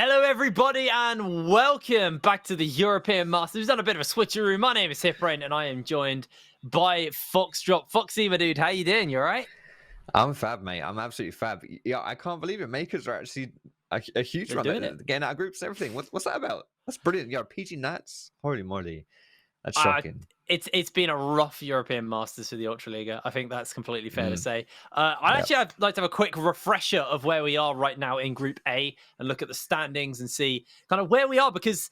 Hello, everybody, and welcome back to the European Masters. We've done a bit of a switcheroo. My name is Hiprain, and I am joined by Foxdrop. Foxy, my dude, how you doing? You all right? I'm fab, mate. I'm absolutely fab. Yeah, I can't believe it. Mkers are actually a huge run. Doing it. Getting out of groups and everything. What's that about? That's brilliant. Yeah, PG Nats. Holy moly. That's shocking. It's been a rough European Masters for the Ultra League. I think that's completely fair to say. I'd like to have a quick refresher of where we are right now in Group A and look at the standings and see kind of where we are, because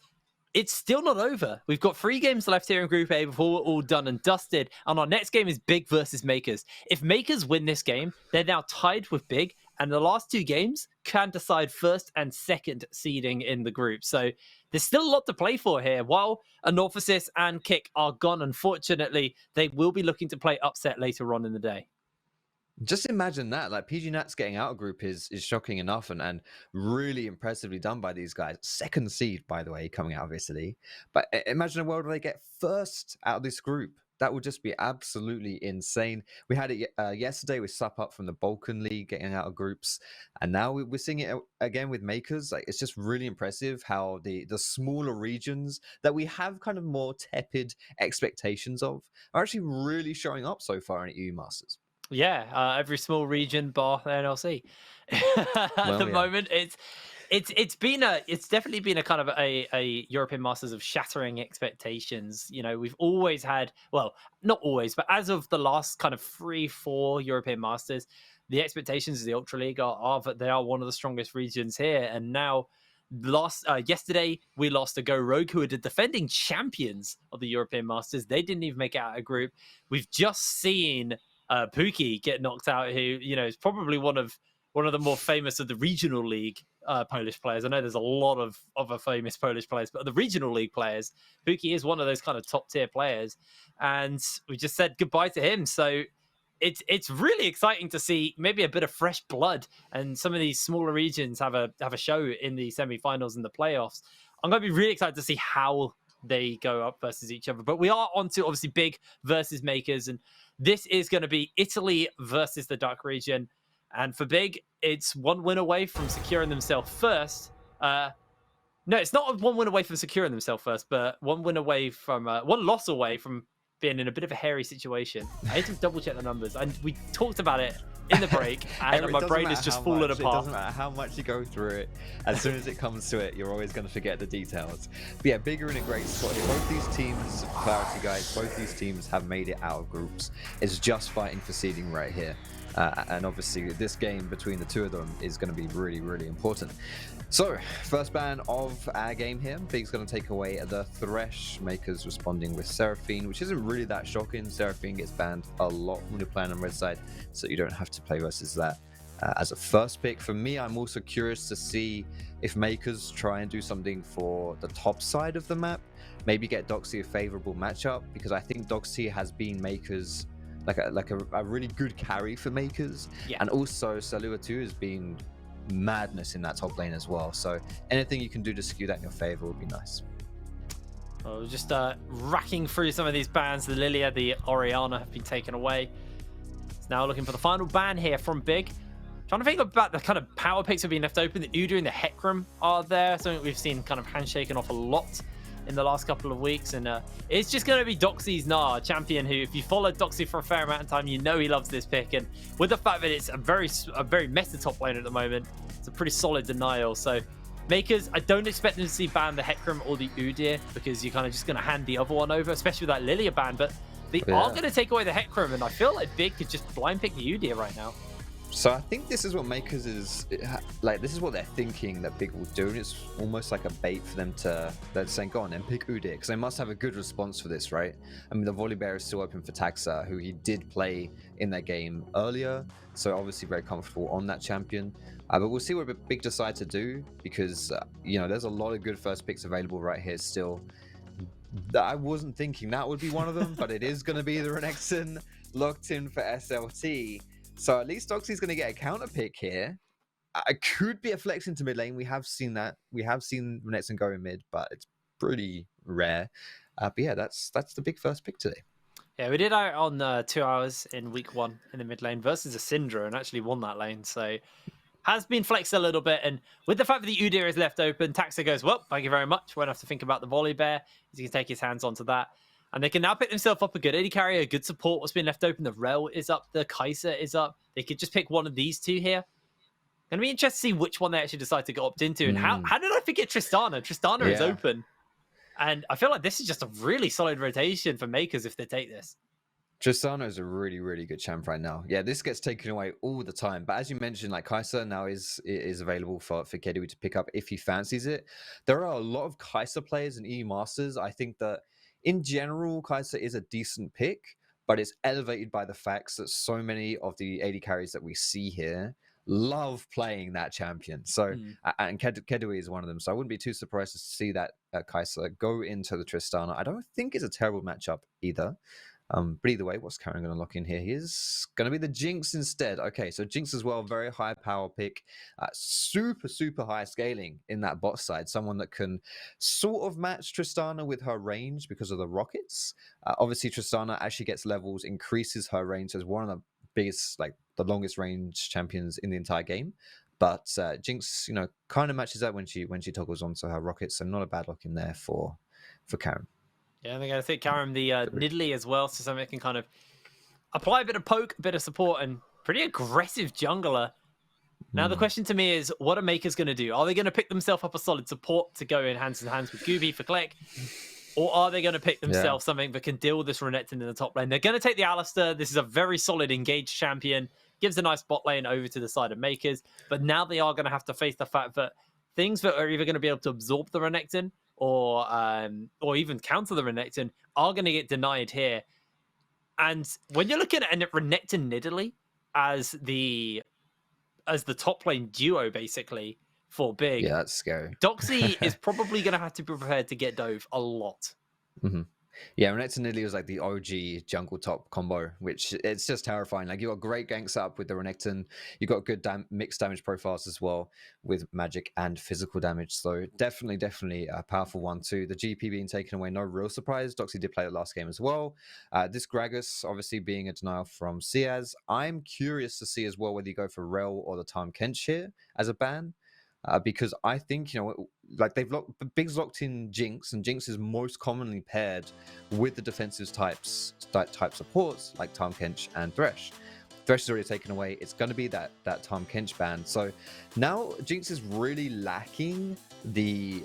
it's still not over. We've got 3 games left here in Group A before we're all done and dusted. And our next game is Big versus Mkers. If Mkers win this game, they're now tied with Big. And the last 2 games can decide first and second seeding in the group. So there's still a lot to play for here. While Anorphosis and Kick are gone, unfortunately, they will be looking to play upset later on in the day. Just imagine that. Like, PG Nats getting out of group is shocking enough and really impressively done by these guys. Second seed, by the way, coming out of Italy. But imagine a world where they get first out of this group. That would just be absolutely insane. We had it yesterday with Sup Up from the Balkan League getting out of groups. And now we're seeing it again with Mkers. Like, it's just really impressive how the smaller regions that we have kind of more tepid expectations of are actually really showing up so far in EU Masters. Yeah, every small region bar the NLC. At the moment, it's definitely been a kind of a European Masters of shattering expectations. You know, we've always had, well, not always, but as of the last kind of 3-4 European Masters, the expectations of the Ultra League are that they are one of the strongest regions here. And now, yesterday we lost to Go Rogue, who are the defending champions of the European Masters. They didn't even make it out of a group. We've just seen Pookie get knocked out, who, you know, is probably one of the more famous of the regional league Polish players. I know there's a lot of other famous Polish players, but the regional league players, Pookie is one of those kind of top tier players, and we just said goodbye to him. So it's really exciting to see maybe a bit of fresh blood, and some of these smaller regions have a show in the semi-finals and the playoffs. I'm going to be really excited to see how they go up versus each other. But we are on to obviously Big versus Mkers, and this is going to be Italy versus the Dark region. And for Big, it's 1 win away from securing themselves first. No, it's not 1 win away from securing themselves first, but 1 win away from 1 loss away from being in a bit of a hairy situation. I need to double check the numbers, and we talked about it in the break, and my brain is just falling apart. It doesn't matter how much you go through it. As soon as it comes to it, you're always going to forget the details. But yeah, Big are in a great spot. Both these teams, for clarity, guys, both these teams have made it out of groups. It's just fighting for seeding right here. And obviously, this game between the two of them is going to be really, really important. So, first ban of our game here. Big's going to take away the Thresh. Mkers responding with Seraphine, which isn't really that shocking. Seraphine gets banned a lot when you're playing on red side, so you don't have to play versus that. As a first pick, for me, I'm also curious to see if Mkers try and do something for the top side of the map. Maybe get Doxy a favorable matchup, because I think Doxy has been Mkers like a really good carry for Mkers. Yeah. And also Salua 2 has been madness in that top lane as well. So anything you can do to skew that in your favor would be nice. Well, just racking through some of these bans. The Lilia, the Orianna have been taken away. It's now looking for the final ban here from Big. Trying to think about the kind of power picks that have been left open. The Udyr and the Hecarim are there. Something we've seen kind of handshaken off a lot in the last couple of weeks, and it's just going to be Doxy's champion, who, if you followed Doxy for a fair amount of time, you know he loves this pick. And with the fact that it's a very meta top lane at the moment, it's a pretty solid denial. So Mkers, I don't expect them to see ban the Hecarim or the Udyr, because you're kind of just going to hand the other one over, especially with that Lilia ban. But they are going to take away the Hecarim, and I feel like Big could just blind pick the Udyr right now. So I think this is what Mkers is like. This is what they're thinking that Big will do, and it's almost like a bait for them to. They're saying, "Go on and pick Udyr," because they must have a good response for this, right? I mean, the Volibear is still open for Taxa, who he did play in that game earlier, so obviously very comfortable on that champion. But we'll see what Big decide to do, because you know, there's a lot of good first picks available right here still. I wasn't thinking that would be one of them, but it is going to be the Renekton locked in for SLT. So at least Doxy's going to get a counter pick here. It could be a flex into mid lane. We have seen that. We have seen Renekton go in mid, but it's pretty rare. But yeah, that's the big first pick today. Yeah, we did out on 2 hours in week 1 in the mid lane versus a Syndra, and actually won that lane. So has been flexed a little bit. And with the fact that the Udyr is left open, Taxa goes, well, thank you very much. Won't have to think about the volley bear. He can take his hands onto that. And they can now pick themselves up a good AD carry, a good support. What's been left open, the Rel is up, the Kaiser is up. They could just pick one of these two here. Gonna be interested to see which one they actually decide to opt into. And how did I forget Tristana? Tristana is open. And I feel like this is just a really solid rotation for Mkers if they take this. Tristana is a really, really good champ right now. Yeah, this gets taken away all the time. But as you mentioned, like Kaiser now is available for Keduii to pick up if he fancies it. There are a lot of Kaiser players in EU Masters. I think that in general, Kaiser is a decent pick, but it's elevated by the facts that so many of the AD carries that we see here love playing that champion. So, and Keduii is one of them. So I wouldn't be too surprised to see that Kaiser go into the Tristana. I don't think it's a terrible matchup either. But either way, what's Karim going to lock in here? He's going to be the Jinx instead. Okay, so Jinx as well, very high power pick. Super, super high scaling in that bot side. Someone that can sort of match Tristana with her range because of the rockets. Obviously, Tristana, as she gets levels, increases her range as one of the biggest, like the longest range champions in the entire game. But Jinx, kind of matches that when she toggles onto her rockets. So not a bad lock in there for Karim. Yeah, I think I think Karim the Nidalee as well, so something that can kind of apply a bit of poke, a bit of support, and pretty aggressive jungler. Now the question to me is, what are Mkers going to do? Are they going to pick themselves up a solid support to go in hands with Guubi for Click? Or are they going to pick themselves something that can deal with this Renekton in the top lane? They're going to take the Alistar. This is a very solid engaged champion. Gives a nice bot lane over to the side of Mkers. But now they are going to have to face the fact that things that are either going to be able to absorb the Renekton or even counter the Renekton are going to get denied here. And when you're looking at a Renekton Nidalee as the top lane duo, basically, for big. Yeah, that's scary. Doxy is probably going to have to be prepared to get dove a lot. Yeah, Renekton Nidalee was like the OG jungle top combo, which it's just terrifying. Like you got great ganks up with the Renekton, you got good mixed damage profiles as well with magic and physical damage. So definitely a powerful one too. The GP being taken away, no real surprise. Doxy did play the last game as well. This Gragas obviously being a denial from Seaz. I'm curious to see as well whether you go for Rel or the Tahm Kench here as a ban. Because I think, like Big's locked in Jinx, and Jinx is most commonly paired with the defensive type supports like Tahm Kench and Thresh. Thresh is already taken away. It's going to be that Tahm Kench ban. So now Jinx is really lacking the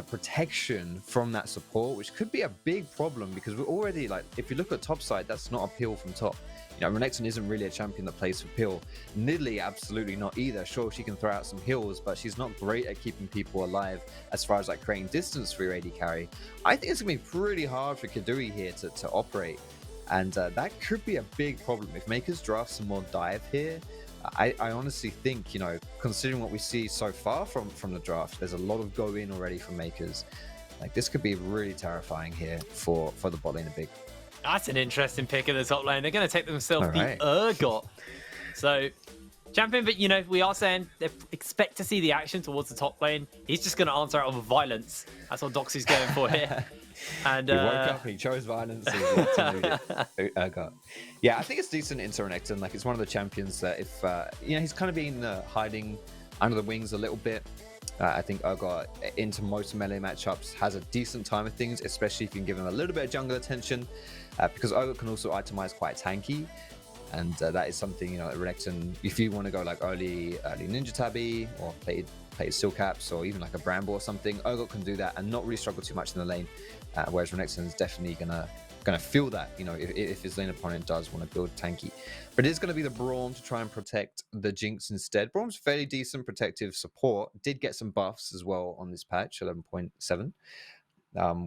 protection from that support, which could be a big problem because we're already if you look at top side, that's not a peel from top. Renekton isn't really a champion that plays for peel. Nidalee, absolutely not either. Sure, she can throw out some heals, but she's not great at keeping people alive as far as creating distance for your AD carry. I think it's going to be pretty hard for Keduii here to operate. And that could be a big problem. If Mkers draft some more dive here, I honestly think, considering what we see so far from the draft, there's a lot of go in already from Mkers. This could be really terrifying here for the bot lane of big. That's an interesting pick in the top lane. They're going to take themselves the Urgot. So, champion, but we are saying they expect to see the action towards the top lane. He's just going to answer out of violence. That's what Doxy's going for here. And he woke up and he chose violence. Urgot. Yeah, I think it's decent into Renekton. It's one of the champions that if he's kind of been hiding under the wings a little bit. I think Urgot into most melee matchups has a decent time of things, especially if you can give him a little bit of jungle attention, because Urgot can also itemize quite tanky, and that is something Renekton. If you want to go early Ninja Tabby or play Steel Caps or even a Bramble or something, Urgot can do that and not really struggle too much in the lane. Whereas Renekton is definitely gonna feel that, if his lane opponent does want to build tanky. But it is going to be the Braum to try and protect the Jinx instead. Braum's fairly decent protective support. Did get some buffs as well on this patch, 11.7,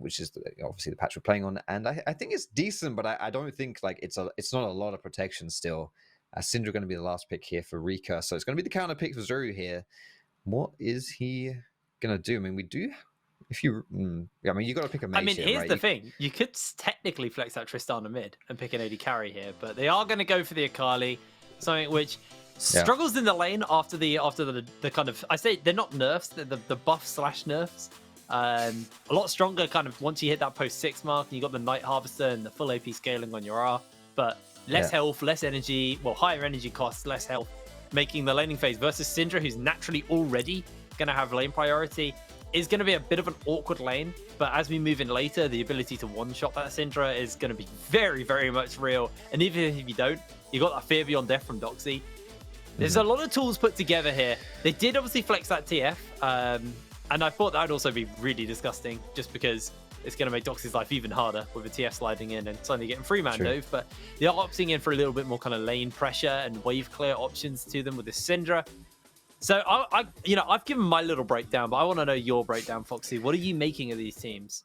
which is obviously the patch we're playing on. And I think it's decent, but I don't think it's not a lot of protection still. Syndra going to be the last pick here for Reeker. So it's going to be the counter pick for Zwyroo here. What is he going to do? I mean, we do... you got to pick a mage here, here's the thing. You could technically flex that Tristana mid and pick an AD carry here, but they are going to go for the Akali, something which struggles in the lane after the kind of, I say they're not nerfs, they're the buff/nerfs. A lot stronger kind of once you hit that post 6 mark and you got the Night Harvester and the full AP scaling on your R, but less health, less energy, higher energy costs, less health. making the laning phase versus Syndra, who's naturally already going to have lane priority, is going to be a bit of an awkward lane. But as we move in later, the ability to one-shot that Syndra is going to be very, very much real. And even if you don't, you got that fear beyond death from Doxy. There's a lot of tools put together here. They did obviously flex that TF, and I thought that would also be really disgusting, just because it's going to make Doxy's life even harder with a TF sliding in and suddenly getting free-man dove. But they are opting in for a little bit more kind of lane pressure and wave clear options to them with this Syndra. So I've given my little breakdown, but I want to know your breakdown, Foxy. What are you making of these teams?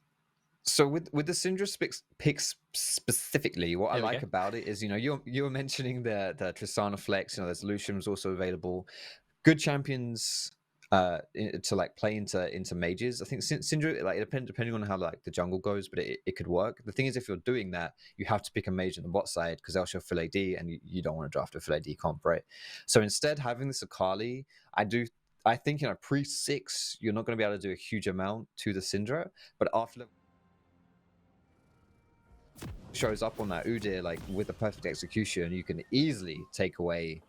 So with the Syndra picks specifically, what I like about it is, you were mentioning the Tristana flex. There's Lucian's also available. Good champions to like play into mages. I think Syndra, like, depending on how like the jungle goes, but it could work. The thing is, if you're doing that, you have to pick a mage on the bot side because else you'll full AD, and you don't want to draft a full AD comp, right? So instead, having this Akali, I think pre-6 you're not going to be able to do a huge amount to the Syndra, but after shows up on that Udyr, like with the perfect execution, you can easily take away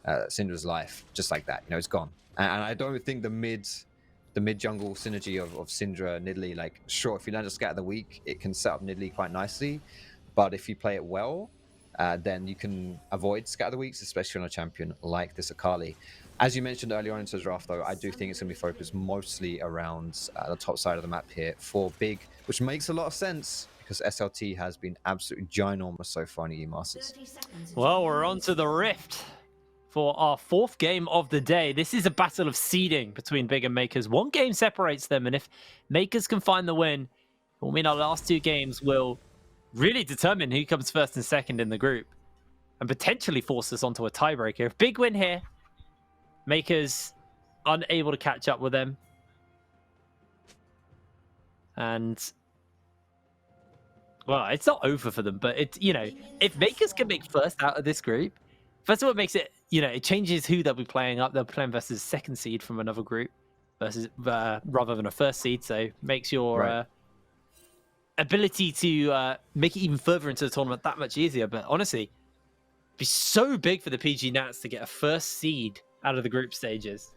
Syndra's life just like that. It's gone. And I don't think the mid jungle synergy of Syndra and Nidalee, like, sure, if you learn to scatter the weak, it can set up Nidalee quite nicely, but if you play it well, then you can avoid scatter the weaks, especially on a champion like this Akali. As you mentioned earlier on into the draft, though, I do think it's going to be focused mostly around the top side of the map here for big, which makes a lot of sense, because SLT has been absolutely ginormous so far in the EU Masters. Well, we're on to the Rift for our 4th game of the day. This is a battle of seeding between Big and Mkers. 1 game separates them, and if Mkers can find the win, it will mean our last 2 games will really determine who comes first and second in the group, and potentially force us onto a tiebreaker. If Big win here, Mkers unable to catch up with them. And well, it's not over for them, but it's, if Mkers can make first out of this group, first of all, it makes it, it changes who they'll be playing up. They'll be playing versus 2nd seed from another group versus rather than a 1st seed. So makes your ability to make it even further into the tournament that much easier. But honestly, it'd be so big for the PG Nats to get a 1st seed out of the group stages.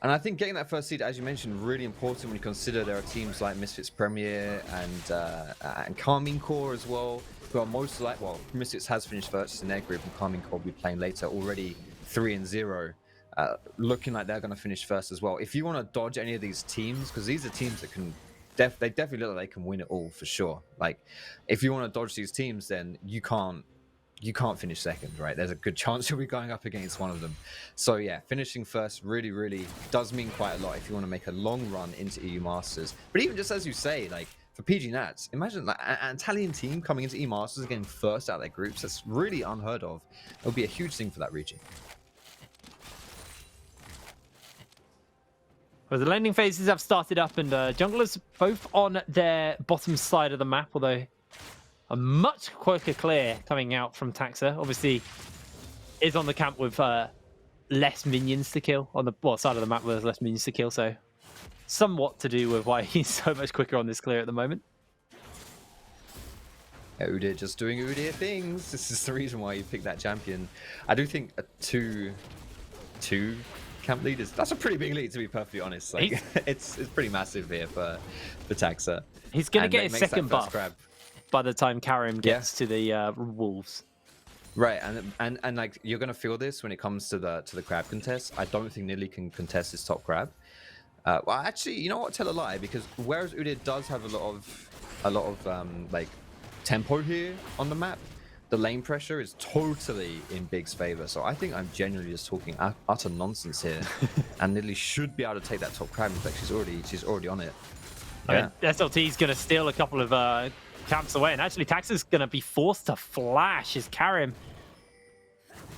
And I think getting that 1st seed, as you mentioned, really important when you consider there are teams like Misfits Premier and Carmine Core as well, who are most like, well, Misfits has finished first in their group, and Carmine Core will be playing later, already 3-0, looking like they're going to finish first as well. If you want to dodge any of these teams, because these are teams that can, they definitely look like they can win it all for sure. Like, if you want to dodge these teams, then you can't finish second, right? There's a good chance you'll be going up against one of them. So yeah, finishing first really, really does mean quite a lot if you want to make a long run into EU Masters. But even just as you say, like, for PG Nats, imagine like an Italian team coming into EU Masters and getting first out of their groups. That's really unheard of. It would be a huge thing for that region. Well, the landing phases have started up, and junglers both on their bottom side of the map, although a much quicker clear coming out from Taxa. Obviously, is on the camp with less minions to kill on the side of the map where there's less minions to kill. So, somewhat to do with why he's so much quicker on this clear at the moment. Yeah, Udyr just doing Udyr things. This is the reason why you picked that champion. I do think a 2 camp lead that's a pretty big lead, to be perfectly honest. Like, it's pretty massive here for Taxa. He's gonna get his second buff grab by the time Karim gets to the Wolves. Right, and like, you're gonna feel this when it comes to the crab contest. I don't think Nidalee can contest his top crab. Well, actually, you know what? Tell a lie, because whereas Udyr does have a lot of like tempo here on the map, the lane pressure is totally in Big's favor. So I think I'm genuinely just talking utter nonsense here, and Nidalee should be able to take that top crab. In fact, she's already on it. I mean, SLT is gonna steal a couple of camps away, and actually Taxa's gonna be forced to flash as Karim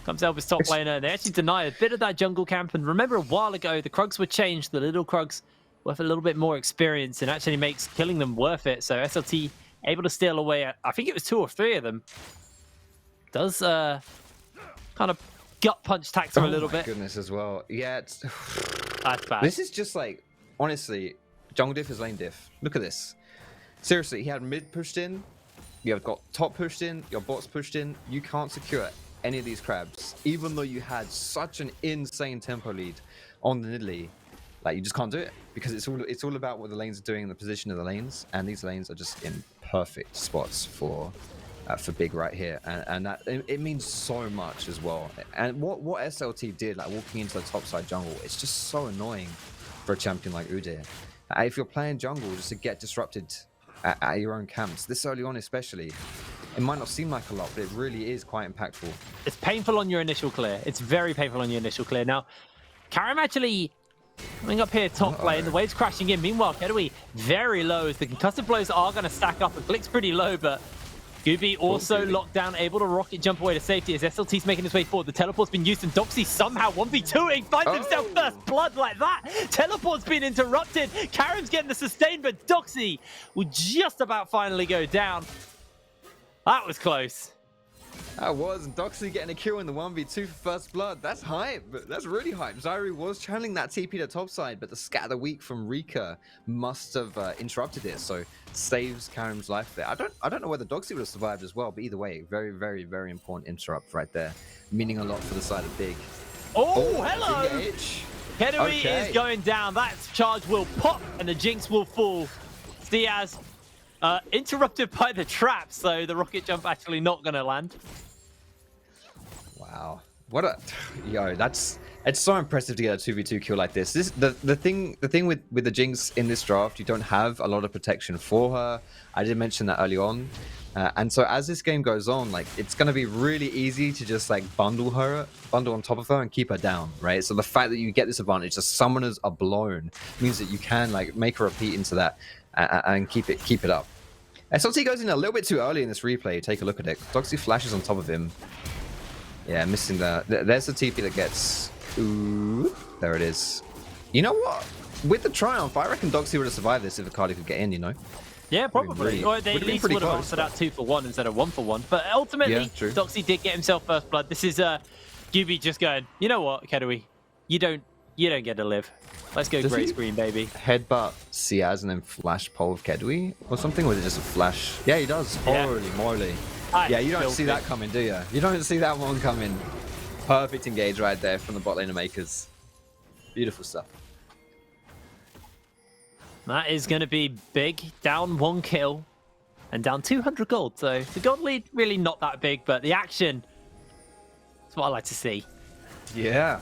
comes out with his top laner. They actually deny a bit of that jungle camp, and remember a while ago the Krugs were changed, the little Krugs with a little bit more experience, and actually makes killing them worth it. So SLT able to steal away, I think it was 2 or 3 of them. Does kind of gut punch Taxa a little bit. Goodness, as well. Yeah, it's that's bad. This is just like, honestly, jungle diff is lane diff. Look at this. Seriously, he had mid pushed in, you have got top pushed in, your bot's pushed in, you can't secure any of these crabs, even though you had such an insane tempo lead on the Nidalee, like you just can't do it because it's all about what the lanes are doing and the position of the lanes, and these lanes are just in perfect spots for big right here, and that it means so much as well. And what SLT did, like walking into the top side jungle, it's just so annoying for a champion like Udyr. If you're playing jungle, just to get disrupted at your own camps this early on, especially, it might not seem like a lot, but it really is quite impactful. It's painful on your initial clear. It's very painful on your initial clear. Now, Karim actually coming up here top lane, the wave's crashing in. Meanwhile, Keduii very low as the concussive blows are going to stack up. And FLICKR's pretty low, but Guubi also locked down, able to rocket jump away to safety as SLT's making his way forward. The teleport's been used, and Doxy somehow 1v2ing, finds himself first blood like that. Teleport's been interrupted. Karim's getting the sustain, but Doxy will just about finally go down. That was close. That was, and Doxy getting a kill in the 1v2 for first blood. That's hype. That's really hype. Zwyroo was channeling that TP to top side, but the scatter weak from Reeker must have interrupted it, so saves Karim's life there. I don't know whether Doxy would have survived as well, but either way, very, very, very important interrupt right there, meaning a lot for the side of big. Oh, hello! Keduii is going down. That charge will pop, and the Jinx will fall. Seaz interrupted by the trap, so the rocket jump actually not going to land. Wow, what a it's so impressive to get a 2v2 kill like this. The thing with the Jinx in this draft, you don't have a lot of protection for her. I did mention that early on, and so as this game goes on, like it's going to be really easy to just like bundle on top of her and keep her down, right? So the fact that you get this advantage, the summoners are blown, means that you can like make a repeat into that and keep it up. SLT goes in a little bit too early in this replay. Take a look at it. Doxy flashes on top of him. Yeah, missing that. There's the TP that gets... Ooh, there it is. You know what? With the Triumph, I reckon Doxy would have survived this if Akali could get in, you know? Yeah, probably. Or they at least would have answered out 2-for-1 instead of 1-for-1. But ultimately, Doxy did get himself first blood. This is Guubi just going, you know what, Keduii? You don't get to live. Let's go gray screen, baby. Headbutt Syaz and then flash pole of Keduii or something? Or is it just a flash? Yeah, he does. Holy moly. Yeah, you don't see that coming, do you? You don't see that one coming. Perfect engage right there from the bot lane of Mkers. Beautiful stuff. That is going to be big. Down 1 kill and down 200 gold. So the gold lead really not that big, but the action is what I like to see. Yeah.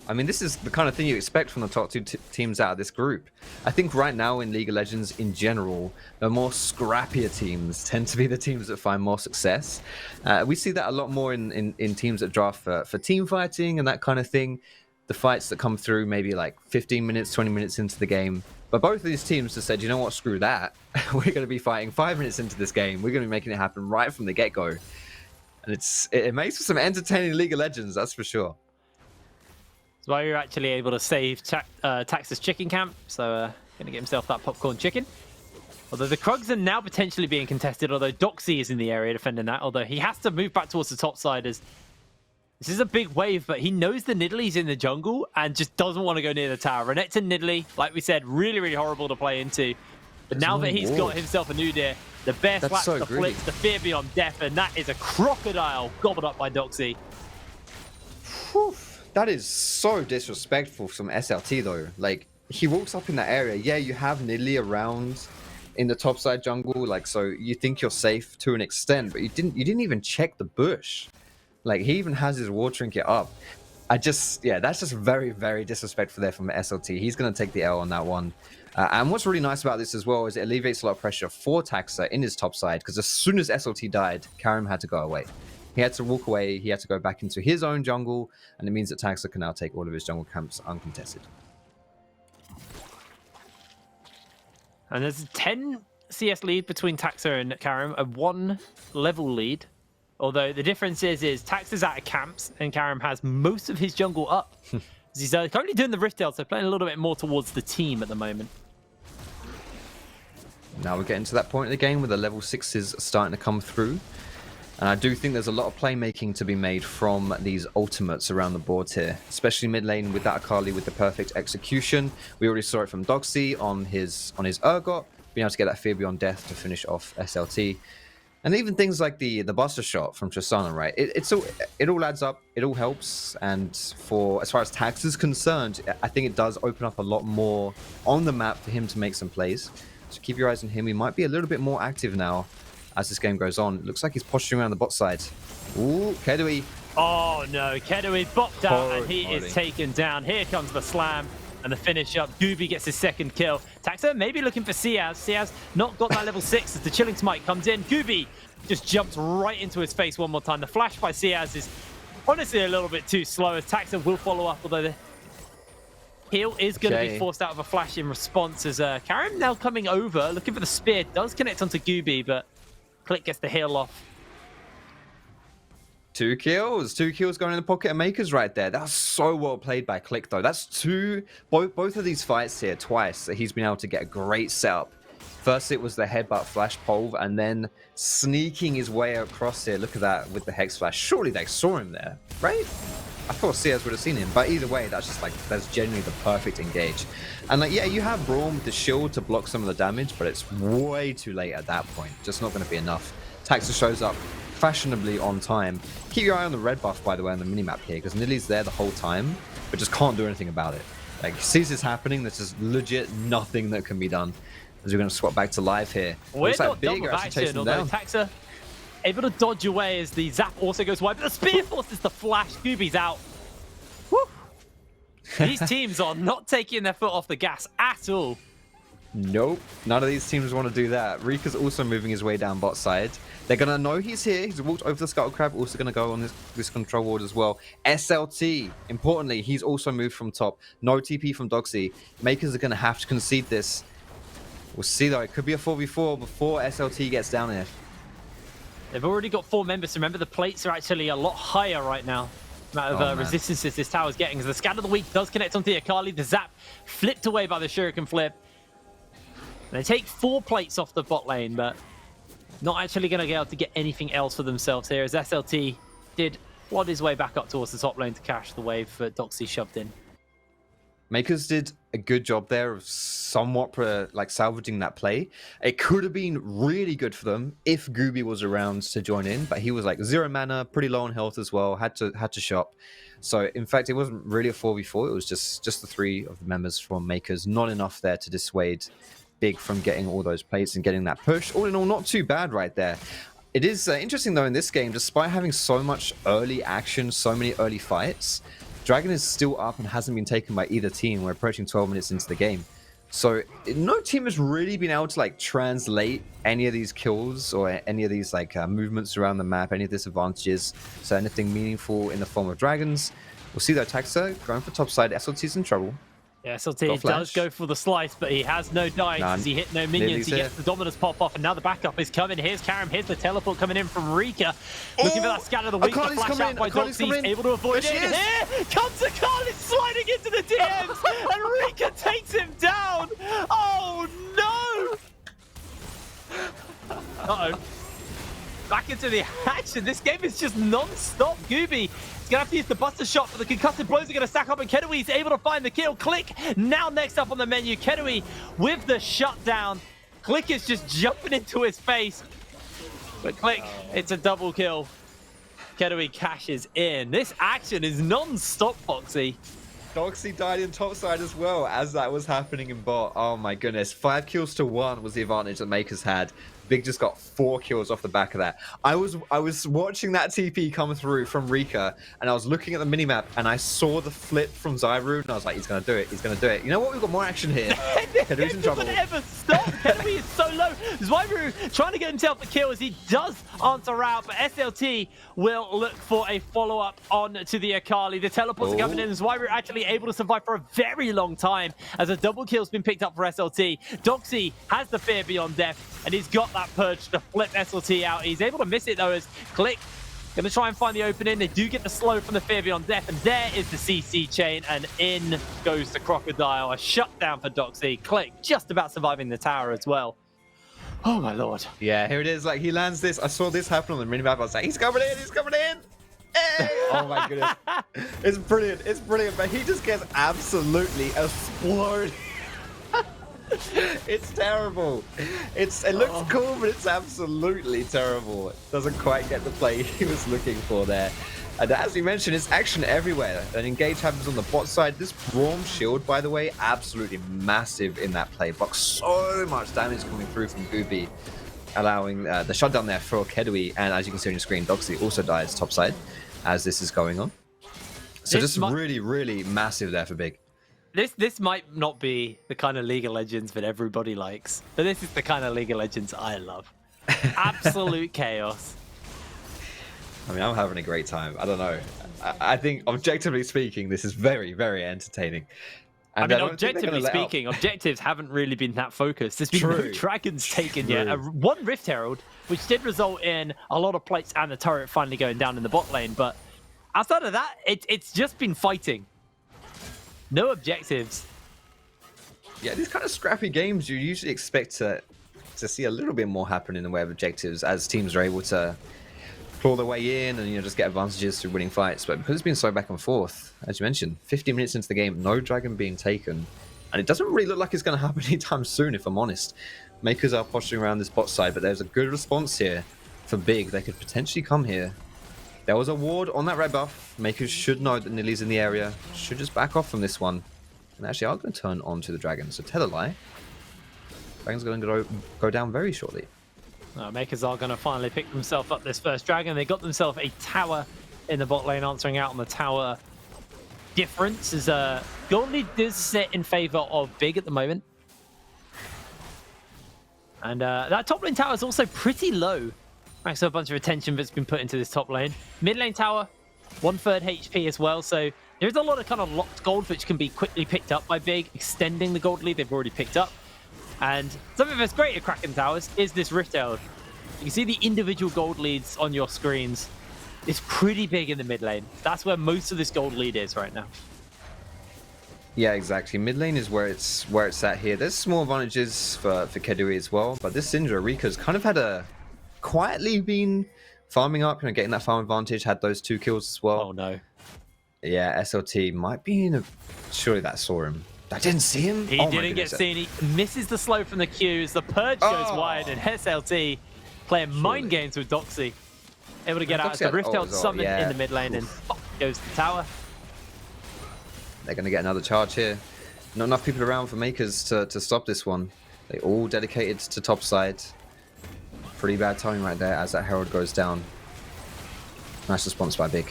I mean, this is the kind of thing you expect from the top two teams out of this group. I think right now in League of Legends in general, the more scrappier teams tend to be the teams that find more success. We see that a lot more in teams that draft for team fighting and that kind of thing. The fights that come through maybe like 15 minutes, 20 minutes into the game. But both of these teams have said, you know what, screw that. We're going to be fighting 5 minutes into this game. We're going to be making it happen right from the get-go. And it makes for some entertaining League of Legends, that's for sure. So you're actually able to save Tax's chicken camp, so going to get himself that popcorn chicken. Although the Krugs are now potentially being contested, although Doxy is in the area defending that, although he has to move back towards the top side as this is a big wave, but he knows the Nidalee's in the jungle and just doesn't want to go near the tower. Renekton Nidalee, like we said, really, really horrible to play into. But now that he's got himself a Udyr, the bear slaps, the flicks, the fear beyond death, and that is a crocodile gobbled up by Doxy. Whew. That is so disrespectful from SLT though. Like, he walks up in that area. Yeah, you have Nidalee around in the topside jungle, like, so you think you're safe to an extent, but you didn't even check the bush. Like, he even has his war trinket up. Yeah, that's just very, very disrespectful there from SLT. He's going to take the L on that one. And what's really nice about this as well is it alleviates a lot of pressure for Taxa in his top side, because as soon as SLT died, Karim had to go away. He had to walk away, he had to go back into his own jungle, and it means that Taxa can now take all of his jungle camps uncontested. And there's a 10 CS lead between Taxa and Karim, a 1 level lead. Although the difference is Taxa's out of camps, and Karim has most of his jungle up. He's currently doing the Rift Tail, so playing a little bit more towards the team at the moment. Now we're getting to that point of the game where the level 6s are starting to come through. And I do think there's a lot of playmaking to be made from these ultimates around the board here, especially mid lane with that Akali with the perfect execution. We already saw it from Doxy on his Urgot, being able to get that Fear Beyond Death to finish off SLT. And even things like the Buster Shot from Tristana, right? It all adds up. It all helps. And as far as Tax is concerned, I think it does open up a lot more on the map for him to make some plays. So keep your eyes on him. He might be a little bit more active now as this game goes on. It looks like he's posturing around the bot side. Ooh, Keduii. Oh no, Keduii bopped out and he is taken down. Here comes the slam and the finish up. Guubi gets his second kill. Taxa maybe looking for Seaz. Seaz not got that level 6 as the Chilling Smite comes in. Guubi just jumps right into his face one more time. The flash by Seaz is honestly a little bit too slow as Taxa will follow up, although the heal is going to be forced out of a flash in response as Karim now coming over, looking for the spear. Does connect onto Guubi, but Click gets the heal off. 2 kills going in the pocket of Mkers right there. That's so well played by Click though. That's both of these fights here twice that he's been able to get a great setup. First it was the headbutt flash pole and then sneaking his way across here. Look at that with the hex flash. Surely they saw him there, right? I thought Seaz would have seen him, but either way, that's genuinely the perfect engage. And like, yeah, you have Braum with the shield to block some of the damage, but it's way too late at that point. Just not going to be enough. Taxa shows up fashionably on time. Keep your eye on the red buff, by the way, on the minimap here, because Nidalee's there the whole time, but just can't do anything about it. Like, sees this happening, there's just legit nothing that can be done. As we're going to swap back to live here. We're not done with action, although Taxa able to dodge away as the zap also goes wide, but the spear forces the flash. Guubi's out. Woo. These teams are not taking their foot off the gas at all. Nope, none of these teams want to do that. Reeker's also moving his way down bot side. They're going to know he's here. He's walked over the Scuttle Crab, also going to go on this control ward as well. SLT, importantly, he's also moved from top. No TP from Doxy. Makers are going to have to concede this. We'll see though, it could be a 4v4 before SLT gets down here. They've already got 4 members. Remember, the plates are actually a lot higher right now. Amount of resistances this tower's getting. As the scan of the week does connect onto the Akali, the zap flipped away by the Shuriken flip. They take 4 plates off the bot lane, but not actually going to be able to get anything else for themselves here, as SLT did plod his way back up towards the top lane to cash the wave for Doxy shoved in. Makers did a good job there of somewhat salvaging that play. It could have been really good for them if Guubi was around to join in, but he was like 0 mana, pretty low on health as well, had to shop. So in fact, it wasn't really a 4v4. It was just the 3 of the members from Makers, not enough there to dissuade Big from getting all those plates and getting that push. All in all, not too bad right there. It is interesting though in this game, despite having so much early action, so many early fights, Dragon is still up and hasn't been taken by either team. We're approaching 12 minutes into the game. So no team has really been able to translate any of these kills or any of these movements around the map, any of disadvantages. So anything meaningful in the form of Dragons. We'll see though, Taxa going for top side. SLT's in trouble. Yeah, SLT does go for the slice, but he has no dice as he hit no minions. He gets the Dominus pop off, and now the backup is coming. Here's Karim, here's the teleport coming in from Reeker. Looking for that scan of the week, the flash out by Doxy. He's able to avoid it. Here comes Akali sliding into the DMs, and Reeker takes him down. Oh no! Uh-oh. Back into the action. This game is just non-stop. Guubi is going to have to use the Buster Shot, but the concussive blows are going to stack up, and Keduii is able to find the kill. Click now next up on the menu. Keduii with the shutdown. Click is just jumping into his face. But Click, it's a double kill. Keduii cashes in. This action is non-stop, Foxy. Doxy died in top side as well as that was happening in bot. Oh my goodness. 5 kills to 1 was the advantage that Makers had. Big just got 4 kills off the back of that. I was watching that TP come through from Reeker, and I was looking at the minimap, and I saw the flip from Zwyroo, and I was like, he's going to do it. He's going to do it. You know what? We've got more action here. Keduii's in trouble. Doesn't ever stop. Keduii is so low. Zwyroo trying to get himself the kill as he does answer out, but SLT will look for a follow-up on to the Akali. The teleports are coming in, and Zwyroo actually able to survive for a very long time as a double kill's been picked up for SLT. Doxy has the fear beyond death, and he's got that purge to flip SLT out. He's able to miss it though as Click going to try and find the opening. They do get the slow from the fear beyond death, and there is the CC chain, and in goes the Crocodile. A shutdown for Doxy. Click just about surviving the tower as well. Oh my lord. Yeah, here it is. He lands this. I saw this happen on the minimap. I was like, he's coming in, he's coming in. Hey! Oh my goodness. It's brilliant. It's brilliant. But he just gets absolutely exploded. It's terrible. It looks cool, but it's absolutely terrible. It doesn't quite get the play he was looking for there. And as we mentioned, it's action everywhere. An engage happens on the bot side. This Braum shield, by the way, absolutely massive in that play. Blocks so much damage coming through from Guubi, allowing the shutdown there for Keduii. And as you can see on your screen, Doxy also dies topside as this is going on. So just really, really massive there for Big. This might not be the kind of League of Legends that everybody likes, but this is the kind of League of Legends I love. Absolute chaos. I mean, I'm having a great time. I don't know. I think, objectively speaking, this is very, very entertaining. And I mean, objectively speaking, objectives haven't really been that focused. There's been no dragons taken yet. One Rift Herald, which did result in a lot of plates and the turret finally going down in the bot lane. But outside of that, it's just been fighting. No objectives. Yeah, these kind of scrappy games, you usually expect to see a little bit more happen in the way of objectives as teams are able to claw their way in and just get advantages through winning fights. But because it's been so back and forth, as you mentioned, 50 minutes into the game, no dragon being taken, and it doesn't really look like it's going to happen anytime soon, if I'm honest. Makers are posturing around this bot side, but there's a good response here for Big. They could potentially come here. There was a ward on that red buff. Makers should know that Nidalee's in the area, should just back off from this one, and actually are going to turn on to the dragon. So tell a lie, dragon's going to go down very shortly. Makers are going to finally pick themselves up this first dragon. They got themselves a tower in the bot lane, answering out on the tower. Difference is gold lead does sit in favor of Big at the moment. And that top lane tower is also pretty low. Thanks to a bunch of attention that's been put into this top lane. Mid lane tower, 1/3 HP as well. So there's a lot of kind of locked gold which can be quickly picked up by Big, extending the gold lead they've already picked up. And something that's great at Kraken Towers is this Rift Herald. You can see the individual gold leads on your screens. It's pretty big in the mid lane. That's where most of this gold lead is right now. Yeah, exactly. Mid lane is where it's at here. There's small advantages for Keduii as well, but this Syndra, Reeker's kind of had quietly been farming up, getting that farm advantage, had those 2 kills as well. Oh no. Yeah, SLT might be in a... Surely that saw him. I didn't see him. He didn't get seen. He misses the slow from the Qs. The purge goes wide, and SLT playing mind games with Doxy. Able to get out as the Rift Herald summoned in the mid lane, and goes to the tower. They're going to get another charge here. Not enough people around for Makers to stop this one. They all dedicated to top side. Pretty bad timing right there as that Herald goes down. Nice response by Big.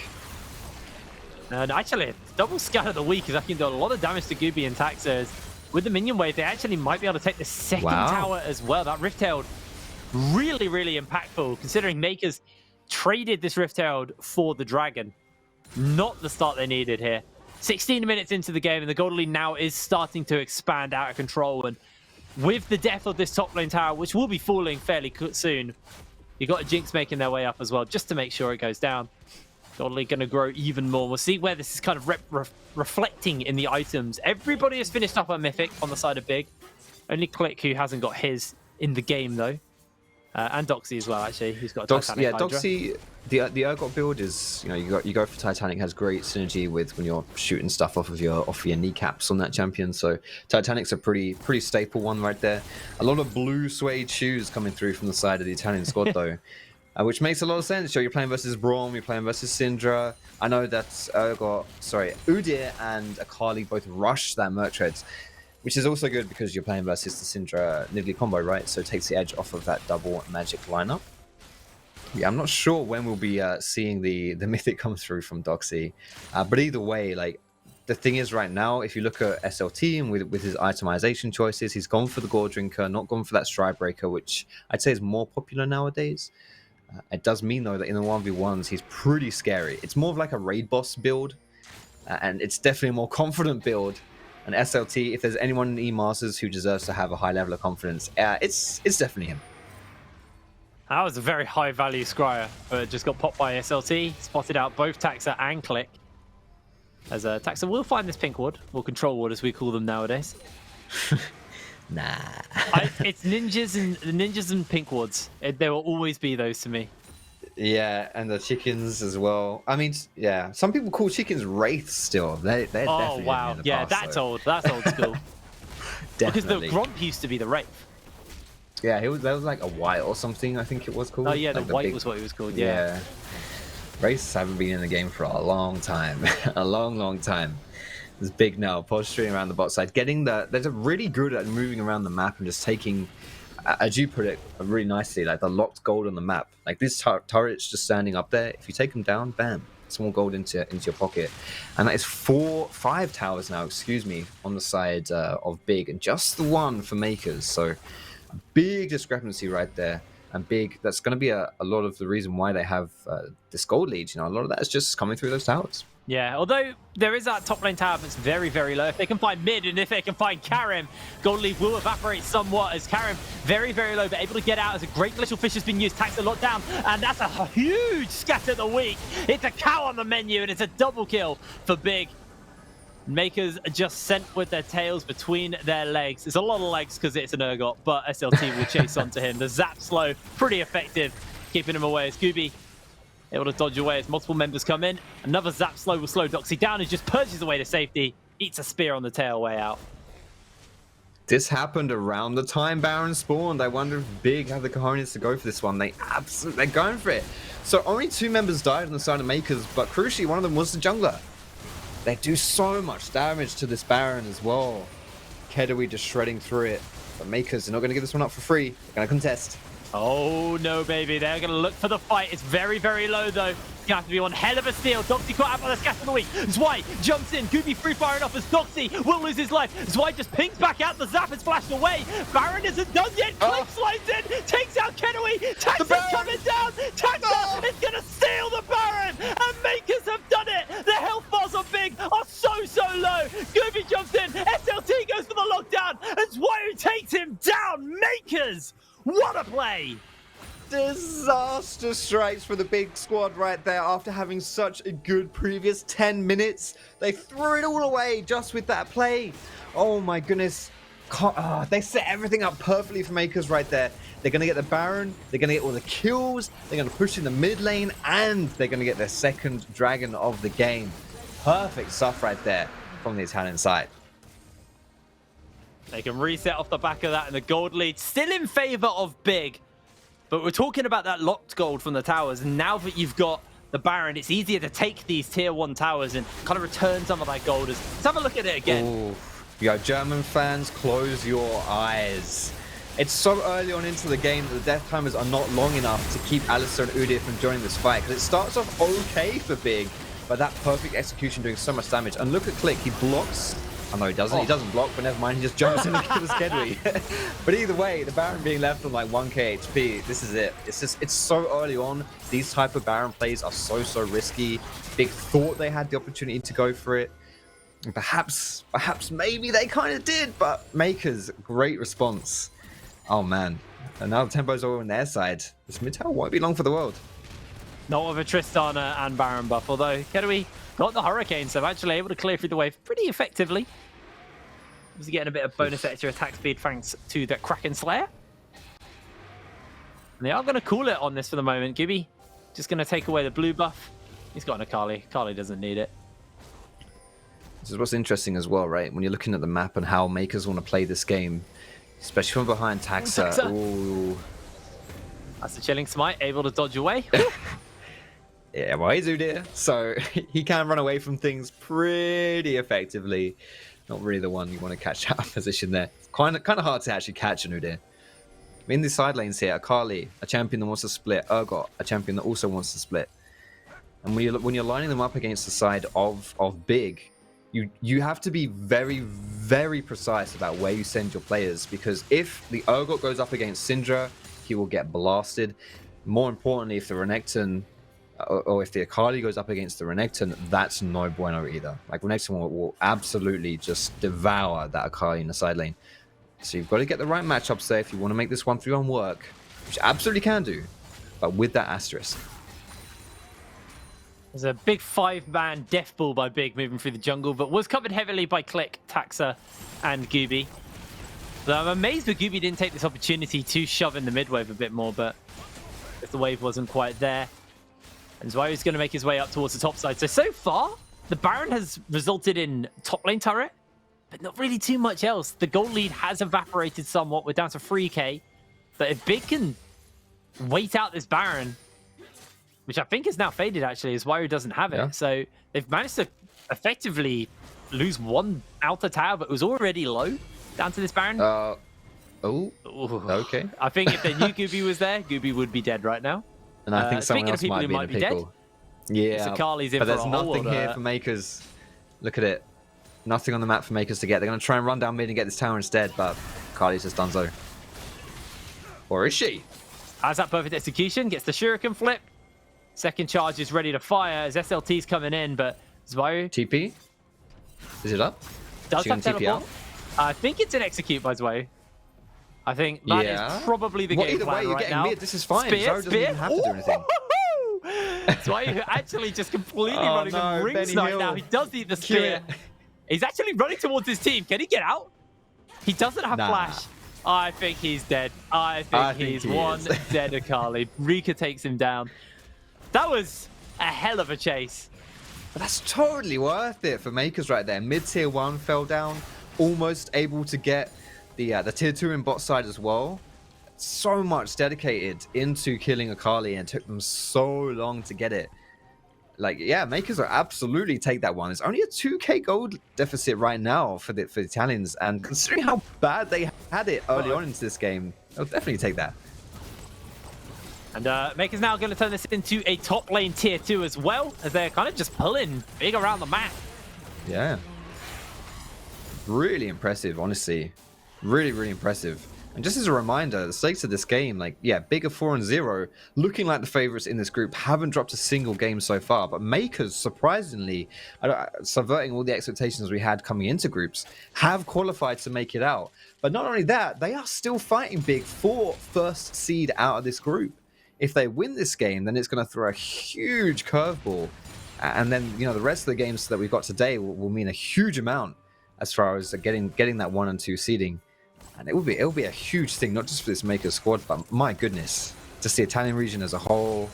And actually, double scatter of the week is actually doing a lot of damage to Guubi and Taxers. With the minion wave, they actually might be able to take the second tower as well. That Rift Herald, really, really impactful, considering Makers traded this Rift Herald for the dragon. Not the start they needed here. 16 minutes into the game, and the gold lead now is starting to expand out of control. And with the death of this top lane tower, which will be falling fairly soon, you got a Jinx making their way up as well, just to make sure it goes down. Gold lead going to grow even more. We'll see where this is kind of reflecting in the items. Everybody has finished up a Mythic on the side of Big. Only Click, who hasn't got his in the game, though. And Doxy as well, actually, who's got a Titanic Hydra. Doxy, the Urgot build is, you go for Titanic, has great synergy with when you're shooting stuff off of your kneecaps on that champion. So Titanic's a pretty staple one right there. A lot of blue suede shoes coming through from the side of the Italian squad, though. Which makes a lot of sense. You're playing versus Braum, you're playing versus Syndra. I know that Udyr and Akali both rush that Mertreads, which is also good because you're playing versus the Syndra Nidalee combo, right? So it takes the edge off of that double magic lineup. Yeah, I'm not sure when we'll be seeing the Mythic come through from Doxy. But either way, the thing is right now, if you look at SLT and with his itemization choices, he's gone for the Gore Drinker, not gone for that Stride Breaker, which I'd say is more popular nowadays. It does mean, though, that in the 1v1s, he's pretty scary. It's more of like a raid boss build, and it's definitely a more confident build. And SLT, if there's anyone in E-Masters who deserves to have a high level of confidence, it's definitely him. That was a very high-value Scryer, but just got popped by SLT. Spotted out both Taxa and Click. As Taxa will find this pink ward, or control ward as we call them nowadays. Nah. It's ninjas and pink wards. There will always be those to me. Yeah, and the chickens as well. I mean, yeah, some people call chickens wraiths still. They're definitely wow. in the Yeah, past, that's though. old. That's old school. Definitely. Because the Gromp used to be the Wraith. Yeah, that was like a white or something, I think it was called. Oh yeah, like the white was what it was called, yeah. Wraiths haven't been in the game for a long time. A long time. It's big now, posturing around the bot side. They're really good at moving around the map and just taking, as you put it really nicely, like the locked gold on the map. Like this turret's just standing up there. If you take them down, bam, small gold into your pocket. And that is 5 towers now, excuse me, on the side of Big, and just the one for Mkers. So a big discrepancy right there. And Big, that's going to be a lot of the reason why they have this gold lead. You know, a lot of that is just coming through those towers. Yeah, although there is that top lane tower that's very, very low. If they can find mid and if they can find Karim, gold lead will evaporate somewhat as Karim very, very low, but able to get out as a great little fish has been used. Tax a lot down, and that's a huge scatter the week. It's a cow on the menu, and it's a double kill for Big. Makers just sent with their tails between their legs. It's a lot of legs because it's an Urgot, but SLT will chase onto him. The zap slow, pretty effective, keeping him away as Guubi able to dodge away as multiple members come in. Another zap slow will slow Doxy down, who just purges away to safety, eats a spear on the tail way out. This happened around the time Baron spawned. I wonder if Big have the cojones to go for this one. They're going for it. So only 2 members died on the side of Makers, but crucially, one of them was the jungler. They do so much damage to this Baron as well. Keduii just shredding through it. But Makers are not going to give this one up for free. They're going to contest. Oh no, baby. They're going to look for the fight. It's very, very low, though. It's going to have to be one hell of a steal. Doxy caught out by the scatter of the week. Zwei jumps in. Guubi free firing off as Doxy will lose his life. Zwei just pings back out. The zap is flashed away. Baron isn't done yet. Click slides in. Takes out Keduii. Taxa coming down. Taxa is going to steal the Baron. And Makers have done it. The health bars on Big are so low. Guubi jumps in. SLT goes for the lockdown. And Zwyroo takes him down. Makers. What a play! Disaster strikes for the Big squad right there after having such a good previous 10 minutes. They threw it all away just with that play. Oh my goodness. They set everything up perfectly for Makers right there. They're going to get the Baron, they're going to get all the kills, they're going to push in the mid lane, and they're going to get their second dragon of the game. Perfect stuff right there from the Italian side. They can reset off the back of that, and the gold lead still in favor of Big. But we're talking about that locked gold from the towers, and now that you've got the Baron, it's easier to take these tier 1 towers and kind of return some of that gold. Let's have a look at it again. Ooh. Yo, German fans, close your eyes. It's so early on into the game that the death timers are not long enough to keep Alistar and Udyr from joining this fight, because it starts off okay for Big, but that perfect execution doing so much damage. And look at Click, he blocks. Oh no, he doesn't. He doesn't block, but never mind. He just jumps in and kills Keduii. But either way, the Baron being left on like 1k HP, this is it. It's so early on. These type of Baron plays are so risky. Big thought they had the opportunity to go for it. And perhaps maybe they kind of did, but Makers, great response. Oh man. And now the tempo's all on their side. This mid tower won't be long for the world. Not with a Tristana and Baron buff, although Keduii got the Hurricane, so actually able to clear through the wave pretty effectively. Was getting a bit of bonus extra attack speed thanks to the Kraken Slayer. And they are going to call it on this for the moment. Guubi just going to take away the blue buff. He's got an Akali. Akali doesn't need it. This is what's interesting as well, right? When you're looking at the map and how Makers want to play this game, especially from behind Taxa. Ooh. That's the chilling smite, able to dodge away. Yeah, well, he's Udyr, so he can run away from things pretty effectively. Not really the one you want to catch out of position there. Kind of hard to actually catch an Udyr. In the side lanes here, Akali, a champion that wants to split. Urgot, a champion that also wants to split. And when you're lining them up against the side of Big, you have to be very precise about where you send your players, because if the Urgot goes up against Syndra, he will get blasted. More importantly, if the Renekton or if the Akali goes up against the Renekton, that's no bueno either. Like, Renekton will absolutely just devour that Akali in the side lane. So you've got to get the right matchups there if you want to make this 1v1 work, which you absolutely can do, but with that asterisk. There's a big 5-man death ball by Big moving through the jungle, but was covered heavily by Click, Taxa, and Guubi. So I'm amazed that Guubi didn't take this opportunity to shove in the mid wave a bit more, but if the wave wasn't quite there. And Zwyroo's going to make his way up towards the top side. So far, the Baron has resulted in top lane turret, but not really too much else. The gold lead has evaporated somewhat. We're down to 3k. But if Big can wait out this Baron, which I think is now faded actually, as Zwyroo doesn't have it. Yeah. So they've managed to effectively lose one outer tower, but it was already low down to this Baron. Okay. I think if they knew Guubi was there, Guubi would be dead right now. And I think someone else might be dead. Yeah, Akali's in but for there's nothing here for Mkers. Look at it. Nothing on the map for Mkers to get. They're going to try and run down mid and get this tower instead, but Akali's just done so. Or is she? Has that perfect execution, gets the shuriken flip. Second charge is ready to fire as SLT's coming in, but Zwyroo... TP? Is it up? Does have teleport? I think it's an execute by Zwyroo. I think that is probably the game plan you're right getting now. Mid. This is fine. Zwyroo doesn't even have to do anything. Zwyroo actually just completely running the rings right now. He does need the spear. He's actually running towards his team. Can he get out? He doesn't have flash. I think he's dead. I think he's one dead Akali. Reeker takes him down. That was a hell of a chase. But that's totally worth it for Mkers right there. Mid tier 1 fell down, almost able to get the tier 2 in bot side as well. So much dedicated into killing Akali and it took them so long to get it. Like, yeah, Mkers will absolutely take that one. It's only a 2k gold deficit right now for the Italians, and considering how bad they had it early on into this game, they'll definitely take that. And Mkers now going to turn this into a top lane tier 2 as well, as they're kind of just pulling big around the map. Yeah. Really impressive, honestly. Really, really impressive. And just as a reminder, the stakes of this game, like, yeah, Big are 4-0, looking like the favorites in this group, haven't dropped a single game so far. But Mkers, surprisingly, subverting all the expectations we had coming into groups, have qualified to make it out. But not only that, they are still fighting Big for first seed out of this group. If they win this game, then it's going to throw a huge curveball. And then, you know, the rest of the games that we've got today will mean a huge amount as far as getting that 1 and 2 seeding. And it'll be a huge thing, not just for this Mkers squad, but my goodness, just the Italian region as a whole.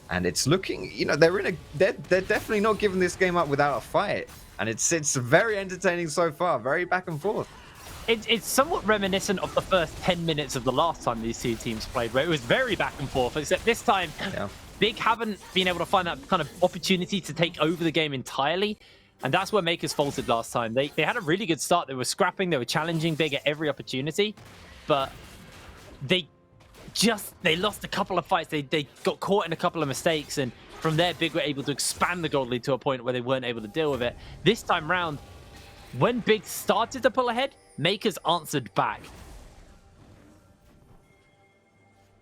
And it's looking, you know, they're definitely not giving this game up without a fight. And it's very entertaining so far, very back and forth. It's somewhat reminiscent of the first 10 minutes of the last time these two teams played, where it was very back and forth, except this time, Big haven't been able to find that kind of opportunity to take over the game entirely. And that's where Mkers faltered last time. They had a really good start. They were scrapping, they were challenging Big at every opportunity, but they lost a couple of fights. They got caught in a couple of mistakes, and from there, Big were able to expand the gold lead to a point where they weren't able to deal with it. This time round, when Big started to pull ahead, Mkers answered back.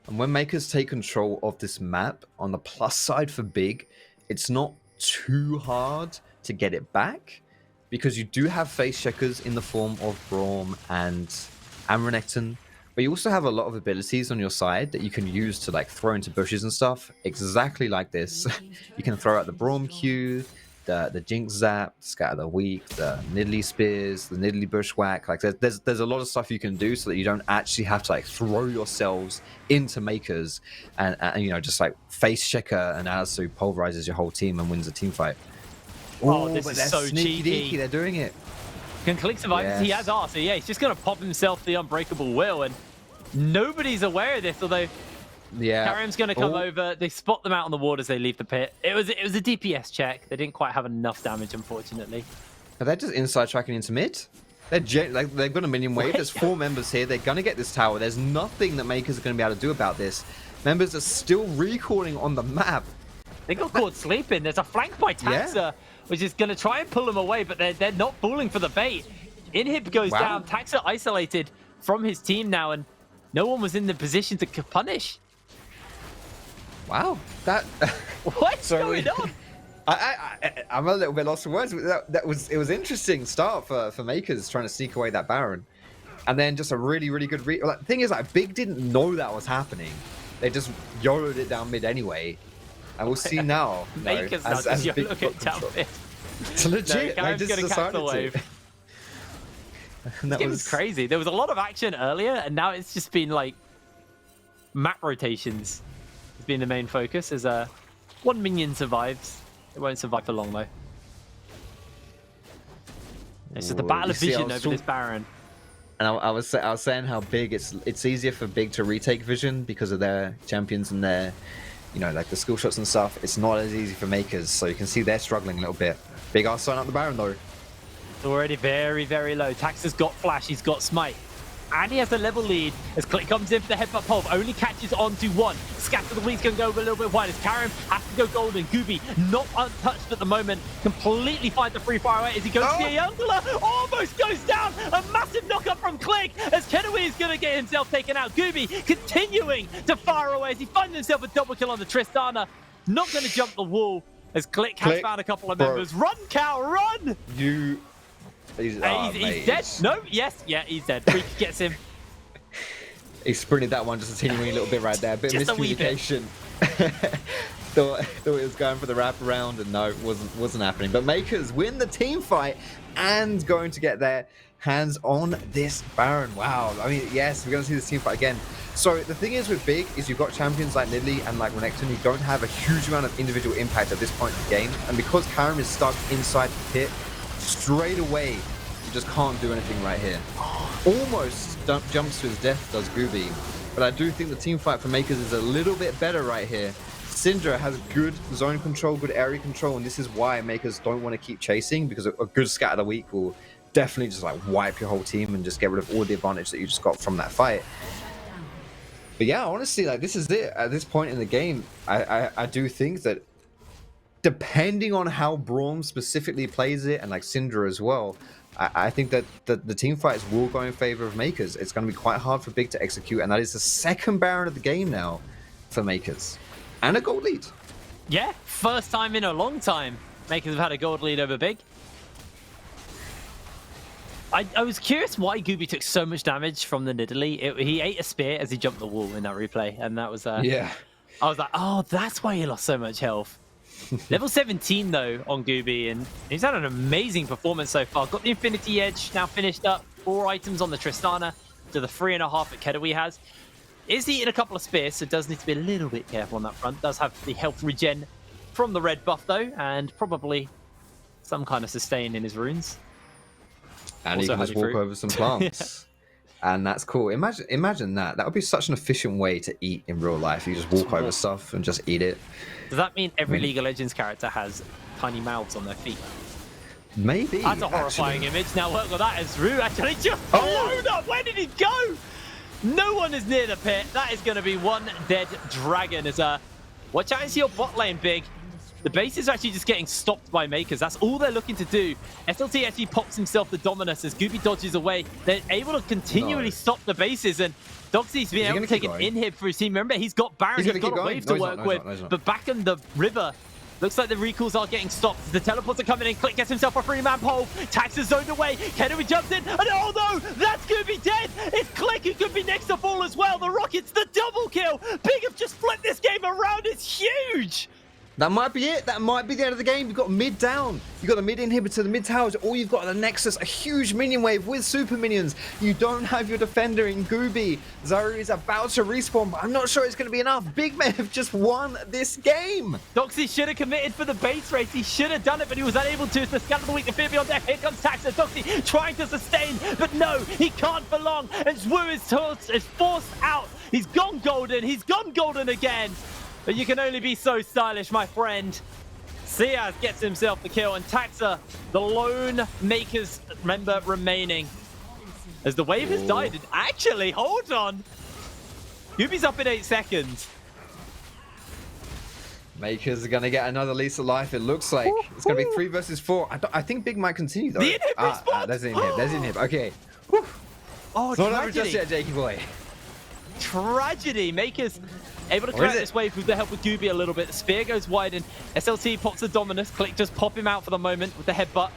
And when Mkers take control of this map, on the plus side for Big, it's not too hard to get it back, because you do have face checkers in the form of Braum and Renekton, but you also have a lot of abilities on your side that you can use to like throw into bushes and stuff, exactly like this. You can throw out the Braum Q, the Jinx Zap, Scatter the Weak, the Nidalee Spears, the Nidalee Bushwhack. Like there's a lot of stuff you can do so that you don't actually have to like throw yourselves into Mkers and you know, just like face checker and Alistar who pulverizes your whole team and wins a team fight. Oh, this is so cheeky. They're doing it. Can Click survive? Yes. He has R, so yeah, he's just going to pop himself the Unbreakable Will, and nobody's aware of this, although Karim's going to come over. They spot them out on the ward as they leave the pit. It was a DPS check. They didn't quite have enough damage, unfortunately. Are they just inside tracking into mid? They've got a minion wave. There's 4 members here. They're going to get this tower. There's nothing that Mkers are going to be able to do about this. Members are still recalling on the map. They got caught sleeping. There's a flank by Taxa, which is going to try and pull them away, but they're not falling for the bait. Inhib goes down. Taxa isolated from his team now, and no one was in the position to punish. Wow. What's going on? I'm a little bit lost for words. It was interesting start for Mkers trying to sneak away that Baron. And then just a really, really good the thing is, like, Big didn't know that was happening. They just YOLO'd it down mid anyway. And we'll see now. Mkers now just YOLO'd it down mid. It's legit. No, Karim's going to catch the wave. This game was crazy. There was a lot of action earlier, and now it's just been like map rotations has been the main focus. As one minion survives. It won't survive for long though. It's just the battle of vision over this Baron. And I was saying how big it's easier for Big to retake vision because of their champions and their, you know, like the skill shots and stuff. It's not as easy for Mkers, so you can see they're struggling a little bit. Big ass sign up the Baron though. It's already very, very low. Taxa's got flash, he's got smite. And he has a level lead as Click comes in for the headbutt pulp. Only catches onto one. Scatter the Weeds can go a little bit wide as Karim has to go golden. Guubi not untouched at the moment. Completely find the free fire away as he goes to the Angela. Almost goes down. A massive knockup from Click as Keduii is going to get himself taken out. Guubi continuing to fire away as he finds himself a double kill on the Tristana. Not going to jump the wall as Click has found a couple of members. Run, Cow, run! He's dead. No, yes, yeah, he's dead. Reeker gets him. He sprinted that one just a teeny weeny little bit right there. A bit of miscommunication. thought he was going for the wraparound, and no, it wasn't happening. But Mkers win the team fight and going to get their hands on this Baron. Wow. I mean, yes, we're going to see this team fight again. So the thing is with Big is you've got champions like Nidalee and like Renekton who don't have a huge amount of individual impact at this point in the game. And because Karim is stuck inside the pit, straight away, you just can't do anything right here. Almost jumps to his death, does Guubi. But I do think the team fight for Mkers is a little bit better right here. Syndra has good zone control, good area control, and this is why Mkers don't want to keep chasing, because a good scat of the week will definitely just like wipe your whole team and just get rid of all the advantage that you just got from that fight. But yeah, honestly, like this is it. At this point in the game, I do think that depending on how Braum specifically plays it, and like Syndra as well, I think that the team fights will go in favor of Mkers. It's going to be quite hard for Big to execute, and that is the second Baron of the game now for Mkers. And a gold lead. Yeah, first time in a long time Mkers have had a gold lead over Big. I was curious why Guubi took so much damage from the Nidalee. He ate a spear as he jumped the wall in that replay, and that was... yeah. I was like, oh, that's why he lost so much health. Level 17 though on Guubi, and he's had an amazing performance so far. Got the Infinity Edge now finished up. 4 items on the Tristana to the 3.5 that Keduii has. Is eating a couple of spears, so does need to be a little bit careful on that front. Does have the health regen from the red buff though, and probably some kind of sustain in his runes. And also he can just walk over some plants. Yeah. And that's cool. Imagine that. That would be such an efficient way to eat in real life. You just walk over stuff and just eat it. Does that mean every League of Legends character has tiny mouths on their feet? Maybe. That's a horrifying image. Now look at that. Zwyroo actually just blown up. Where did he go? No one is near the pit. That is going to be one dead dragon. Watch out into your bot lane, Big. The base is actually just getting stopped by Mkers. That's all they're looking to do. SLT actually pops himself the Dominus as Guubi dodges away. They're able to continually stop the bases, and Doxy's been able to take an inhib for his team. Remember, he's got Baron, he's got a wave to work with. But back in the river, looks like the recalls are getting stopped. The teleports are coming in. Click gets himself a 3-man pole. Tax is zoned away. Keduii jumps in. And oh no, that's Guubi dead. It's Click who could be next to fall as well. The Rockets, the double kill. Big have just flipped this game around. It's huge. That might be it. That might be the end of the game. You've got mid down. You've got the mid inhibitor, the mid towers. All you've got are the Nexus, a huge minion wave with super minions. You don't have your defender in Guubi. Zwyroo is about to respawn, but I'm not sure it's going to be enough. Big men have just won this game. Doxy should have committed for the base race. He should have done it, but he was unable to. It's the scan of the week, the fear beyond death. Here comes Taxa. Doxy trying to sustain, but no, he can't for long. And Zwyroo is forced out. He's gone golden. He's gone golden again. But you can only be so stylish, my friend. Seaz gets himself the kill, and Taxa, the lone Mkers member remaining. As the wave has died, and actually, hold on. Guubi's up in 8 seconds. Mkers are going to get another lease of life, it looks like. It's going to be 3 versus 4. I think Big might continue, though. The inhib response! There's the inhib, there's the inhib. Okay. Whew. Oh, it's not over just yet, Jakey boy. Tragedy. Mkers able to crack this wave with the help of Guubi a little bit. The spear goes wide, and SLT pops the Dominus. Click just pop him out for the moment with the headbutt.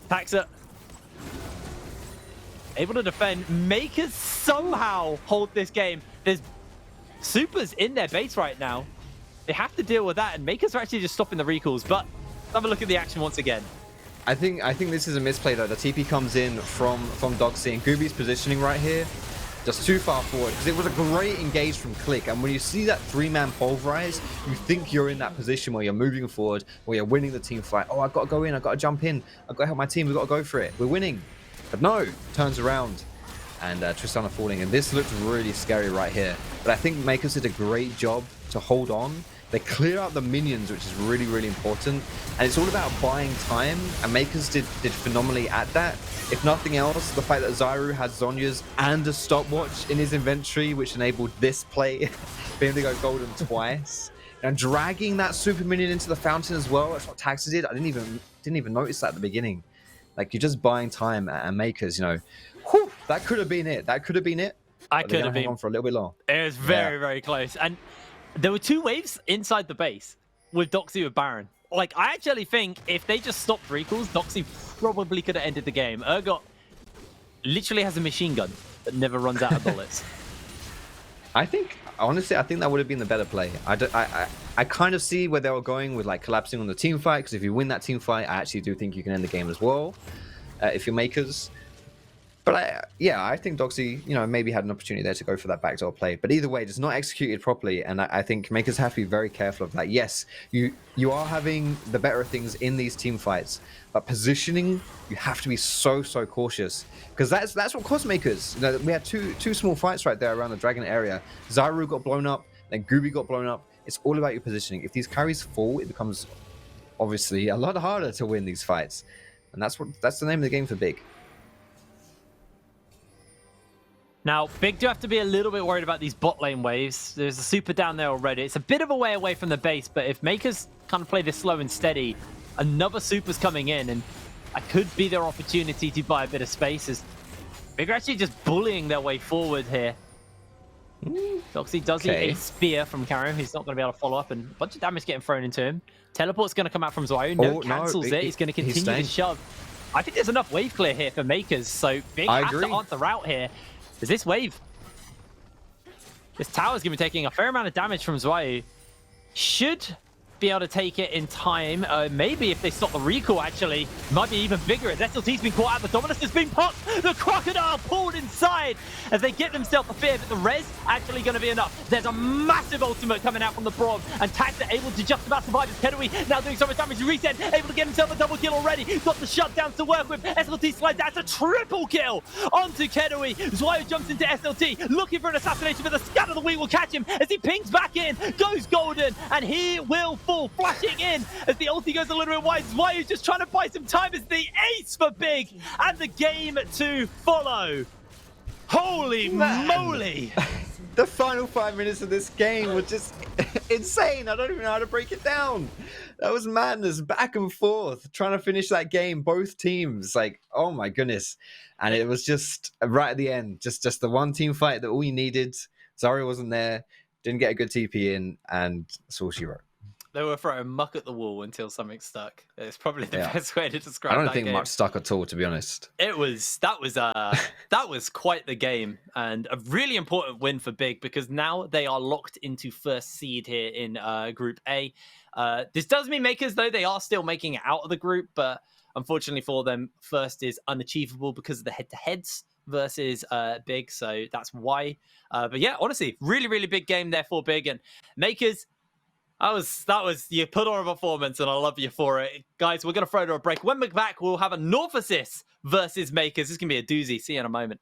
Taxa able to defend. Mkers somehow hold this game. There's supers in their base right now. They have to deal with that, and Mkers are actually just stopping the recalls. But let's have a look at the action once again. I think this is a misplay though. The TP comes in from Doxy, and Guubi's positioning right here. just too far forward, because it was a great engage from Click. And when you see that 3-man pulverize, you think you're in that position where you're moving forward, where you're winning the team fight. Oh, I've got to go in, I've got to jump in, I've got to help my team, we've got to go for it, we're winning. But no, turns around, and Tristana falling, and this looks really scary right here. But I think Mkers did a great job to hold on. They clear out the minions, which is really, really important. And it's all about buying time, and Mkers did phenomenally at that. If nothing else, the fact that Zwyroo had Zhonya's and a stopwatch in his inventory, which enabled this play, being able to go golden twice. And dragging that super minion into the fountain as well, that's what Taxa did. I didn't even notice that at the beginning. Like, you're just buying time, and Mkers, you know, whew, that could have been it. That could have been it. I could have been on for a little bit long. It was very, very close. And there were 2 waves inside the base with Doxy with Baron. Like, I actually think if they just stopped recalls, Doxy probably could have ended the game. Urgot literally has a machine gun that never runs out of bullets. Honestly, I think that would have been the better play. I kind of see where they were going with like collapsing on the team fight, because if you win that team fight, I actually do think you can end the game as well if you're Mkers. But I think Doxy, you know, maybe had an opportunity there to go for that backdoor play. But either way, it's not executed properly, and I think Mkers have to be very careful of that. Yes, you are having the better things in these team fights, but positioning, you have to be so cautious, because that's what cost Mkers. You know, we had two small fights right there around the dragon area. Zwyroo got blown up, then Guubi got blown up. It's all about your positioning. If these carries fall, it becomes obviously a lot harder to win these fights, and that's the name of the game for Big. Now, Big do have to be a little bit worried about these bot lane waves. There's a super down there already. It's a bit of a way away from the base, but if Mkers kind of play this slow and steady, another super's coming in, and that could be their opportunity to buy a bit of space, as Big are actually just bullying their way forward here. Doxy does eat a spear from Karim, who's not going to be able to follow up, and a bunch of damage getting thrown into him. Teleport's going to come out from Zwyroo. No, cancels it. He's going to continue to shove. I think there's enough wave clear here for Mkers, so Big has to answer out here. Is this wave? This tower's going to be taking a fair amount of damage from Zwyroo. Should be able to take it in time. Maybe if they stop the recall, actually, might be even bigger. As SLT's been caught out, the Dominus has been popped. The Crocodile pulled inside as they get themselves a fear, but the res actually going to be enough. There's a massive ultimate coming out from the Braum, and Taxa able to just about survive as Keduii now doing so much damage. Reset, able to get himself a double kill already. Got the shutdowns to work with. SLT slides out. It's a triple kill onto Keduii. Zwyroo jumps into SLT, looking for an assassination, but the scat of the wheel will catch him as he pings back in, goes golden, and he will fall, flashing in as the ulti goes a little bit wide. Zwyroo just trying to buy some time as the ace for Big, and the game to follow. Holy moly! The final 5 minutes of this game were just insane. I don't even know how to break it down. That was madness, back and forth, trying to finish that game, both teams. Like, oh my goodness. And it was just right at the end, just the one team fight that all you needed. Zwyroo wasn't there, didn't get a good TP in, and that's all she wrote. They were throwing muck at the wall until something stuck. It's probably the best way to describe I that don't think game. much stuck at all, to be honest. That was quite the game, and a really important win for Big, because now they are locked into first seed here in Group A. This does mean Mkers, though, they are still making it out of the group, but unfortunately for them, first is unachievable because of the head-to-heads versus Big, so that's why. But yeah, honestly, really, really big game there for Big, and Mkers, that was you put on a performance, and I love you for it. Guys, we're going to throw to a break. When we're back, we'll have a Northesis versus Mkers. This is going to be a doozy. See you in a moment.